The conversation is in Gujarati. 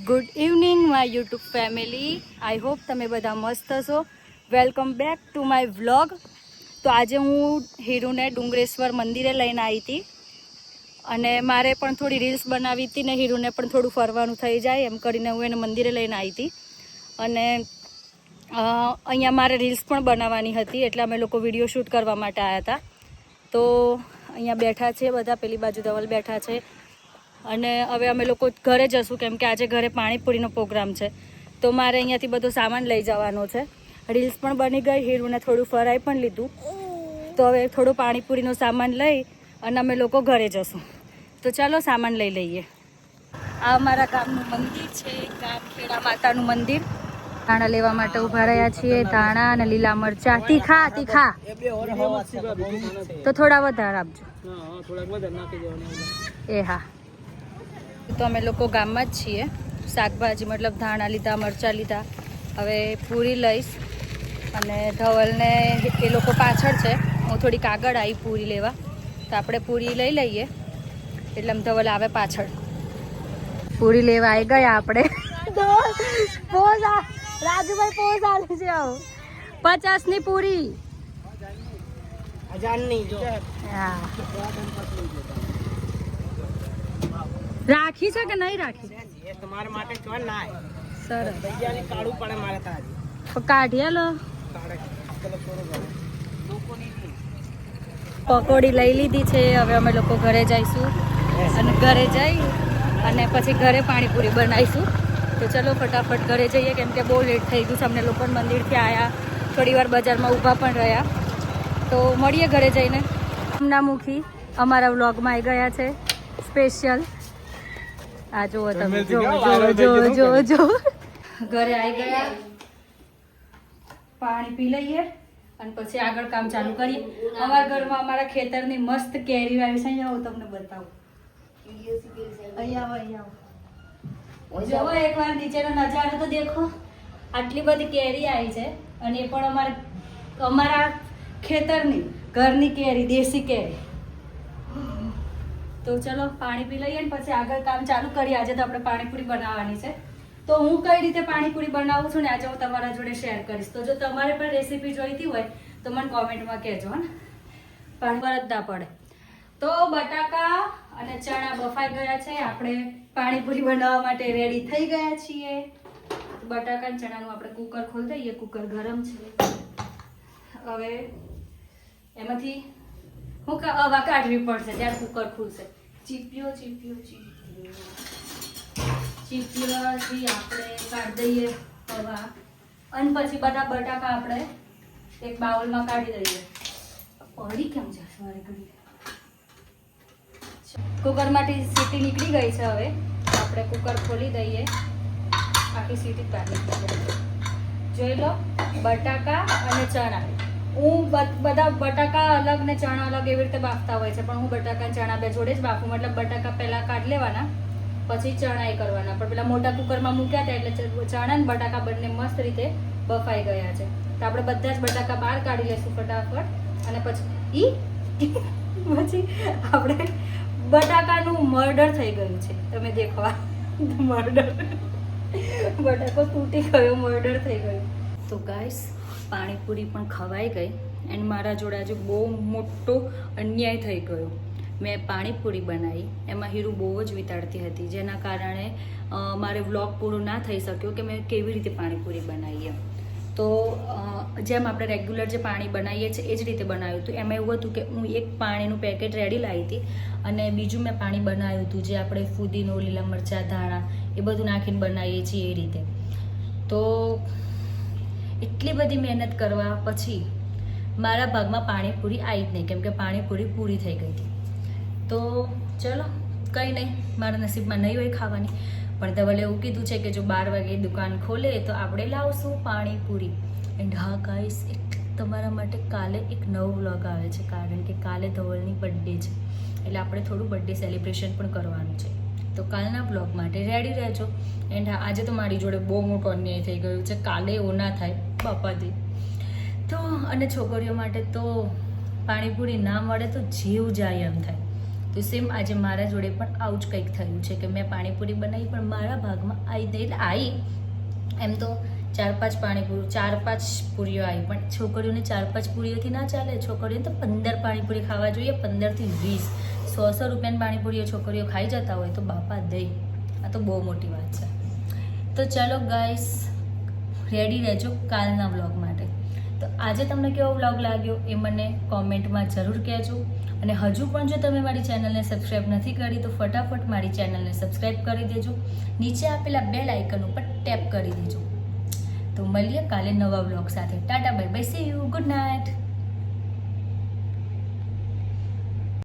Good evening my YouTube family. I hope તમે બધા મસ્ત હશો. Welcome back to my vlog. તો આજે હું હીરુને ડુંગરેશ્વર મંદિરે લઈને આવી હતી અને મારે પણ થોડી રીલ્સ બનાવી હતી ને હીરુને પણ થોડું ફરવાનું થઈ જાય એમ કરીને હું એને મંદિરે લઈને આવી હતી. અને અહીંયા મારે રીલ્સ પણ બનાવવાની હતી એટલે અમે લોકો વિડીયો શૂટ કરવા માટે આવ્યા હતા. તો અહીંયા બેઠા છે બધા, પેલી બાજુ ધવલ બેઠા છે અને હવે અમે લોકો ઘરે જશું કેમ કે આજે ઘરે પાણીપુરીનો પ્રોગ્રામ છે. તો મારે અહીંયાથી બધો સામાન લઈ જવાનો છે. રીલ્સ પણ બની ગઈ, હીરુને થોડું ફરાઈ પણ લીધું. તો હવે થોડું પાણીપુરીનો સામાન લઈ અને અમે લોકો ઘરે જશું. તો ચાલો સામાન લઈ લઈએ. આ અમારા ગામનું મંદિર છે, ગામખેડા માતાનું મંદિર. ધાણા લેવા માટે ઊભા રહ્યા છીએ. ધાણા અને લીલા મરચા, તીખા તીખા તો થોડા વધારે આપજો. એ હા. તો અમે લોકો ગામમાં જ છીએ. શાકભાજી મતલબ ધાણા લીધા, મરચાં લીધા. હવે પૂરી લઈશ અને ધવલને એ લોકો પાછળ છે, હું થોડીક આગળ આવી પૂરી લેવા. તો આપણે પૂરી લઈ લઈએ એટલે ધવલ આવે પાછળ. પૂરી લેવા આવી ગયા આપણે. રાજુભાઈ પોઝ આલે છે. આવો 50ની પૂરી. હા, રાખી છે કે નહીં રાખી? તમારા માટે કોણ ના સરસ. દૈયાને કાઢું પડે મારે તાજી. તો કાઢીએ લો. પકોડી લઈ લીધી છે. હવે અમે લોકો ઘરે જઈશું અને ઘરે જઈ અને પછી ઘરે પાણીપુરી બનાવીશું. તો ચલો ફટાફટ ઘરે જઈએ કેમ કે બહુ લેટ થઈ ગયું છે. અમને લોકો મંદિરથી આવ્યા, થોડી વાર બજારમાં ઊભા પણ રહ્યા. તો મળીએ ઘરે જઈને. નામુખી અમારા વ્લોગમાં આવી ગયા છે સ્પેશિયલ. આ જુઓ તમે, જો ઘરે આવી ગયા. પાણી પી લઈએ અને પછી આગળ કામ ચાલુ કરીએ. અમારા ઘરમાં અમારા ખેતરની મસ્ત કેરી આવી છે. અહીંયા હું તમને બતાવું. અહીંયા આવો, અહીંયા આવો. જુઓ એકવાર નીચેનો નજારો તો દેખો. આટલી બધી કેરી આવી છે અને એ પણ અમારા ખેતરની ઘરની કેરી, દેશી કેરી. તો ચલો પાણી પી લઈએ ને પછી આગળ કામ ચાલુ કરીએ. આજે તો આપણે પાણીપુરી બનાવવાની છે. તો હું કઈ રીતે પાણીપુરી બનાવું છું ને આજે હું તમારા જોડે શેર કરીશ. તો જો તમારે પણ રેસીપી જોઈતી હોય તો મને કોમેન્ટમાં કહેજો ને. પાણી પર જ ના પડે. તો બટાકા અને ચણા બફાઈ ગયા છે. આપણે પાણીપુરી બનાવવા માટે રેડી થઈ ગયા છીએ. બટાકા અને ચણાનું આપણે કુકર ખોલી દઈએ. કુકર ગરમ છે. હવે એમાંથી હવા કાઢવી પડશે ત્યારે કુકર ખુલશે. ચીપિયો ચીપિયોથી આપણે કાઢી દઈએ હવા અને પછી બધા બટાકા આપણે એક બાઉલમાં કાઢી દઈએ. પડી કેમ છે સવારે ઘડી. કુકરમાંથી સીટી નીકળી ગઈ છે. હવે આપણે કુકર ખોલી દઈએ. આખી સીટી કાઢી દઈએ. જોઈ લો, બટાકા અને ચણા. હું બધા બટાકા અલગ ને ચણા અલગ એવી રીતે બાફતા હોય છે, પણ હું બટાકા ચણા બે જોડે જ બાફું. મતલબ બટાકા પહેલા કાઢી લેવાના પછી ચણા એ કરવાના. પણ પેલા મોટા કુકરમાં મૂક્યા હતા એટલે ચણા ને બટાકા બંને મસ્ત રીતે બફાઈ ગયા છે. તો આપણે બધા જ બટાકા બહાર કાઢી લઈશું ફટાફટ. અને પછી આપણે બટાકાનું મર્ડર થઈ ગયું છે. તમે દેખવા, મર્ડર, બટાકો તૂટી ગયો, મર્ડર થઈ ગયું. તો ગાઈસ પાણીપુરી પણ ખવાઈ ગઈ એન્ડ મારા જોડે આજે બહુ મોટો અન્યાય થઈ ગયો. મેં પાણીપુરી બનાવી, એમાં હીરુ બહુ જ વિતાડતી હતી જેના કારણે મારે વ્લોગ પૂરો ના થઈ શક્યો કે મેં કેવી રીતે પાણીપુરી બનાવી એમ. તો જેમ આપણે રેગ્યુલર જે પાણી બનાવીએ છીએ એ જ રીતે બનાવ્યું હતું. એમાં એવું હતું કે હું એક પાણીનું પેકેટ રેડી લાવી હતી અને બીજું મેં પાણી બનાવ્યું હતું જે આપણે ફુદીનો, લીલા મરચાં, ધાણા એ બધું નાખીને બનાવીએ છીએ એ રીતે. તો એટલી બધી મહેનત કરવા પછી મારા ભાગમાં પાણીપુરી આવી જ નહીં કેમ કે પાણીપુરી પૂરી થઈ ગઈ હતી. તો ચલો કંઈ નહીં, મારા નસીબમાં નહીં હોય ખાવાની. પણ ધવલે એવું કીધું છે કે જો 12 વાગે દુકાન ખોલે તો આપણે લાવશું પાણીપુરી. એન્ડ હા ગાઈસ, તમારા માટે કાલે એક નવો વ્લોગ આવે છે કારણ કે કાલે ધવલની બર્થડે છે એટલે આપણે થોડું બર્થડે સેલિબ્રેશન પણ કરવાનું છે. તો કાલના બ્લોગ માટે રેડી રહેજો. એન્ડ આજે તો મારી જોડે બહુ મોટો અન્યાય થઈ ગયું છે. કાલે એવું ના થાય બાપાજી. તો અને છોકરીઓ માટે તો પાણીપુરી ના મળે તો જીવ જાય એમ થાય. તો સેમ આજે મારા જોડે પણ આવું જ કંઈક થયું છે કે મેં પાણીપુરી બનાવી પણ મારા ભાગમાં આવી એમ તો 4-5 પૂરીઓ આવી પણ છોકરીઓને 4-5 પૂરીઓથી ના ચાલે. છોકરીઓને તો 15 પાણીપુરી ખાવા જોઈએ, 15 થી 20. 100 રૂપિયાની પાણીપુરીઓ છોકરીઓ ખાઈ જતા હોય તો બાપા દહીં, આ તો બહુ મોટી વાત છે. તો ચાલો ગાઈસ, રેડી રહેજો કાલના વ્લોગ માટે. તો આજે તમને કેવો વ્લોગ લાગ્યો એ મને કોમેન્ટમાં જરૂર કહેજો. અને હજુ પણ જો તમે મારી ચેનલને સબસ્ક્રાઈબ નથી કરી તો ફટાફટ મારી ચેનલને સબસ્ક્રાઈબ કરી દેજો. નીચે આપેલા બેલ આઇકન ઉપર ટેપ કરી દેજો. તો મળીએ કાલે નવા વ્લોગ સાથે. Tata bye bye, C you, good night.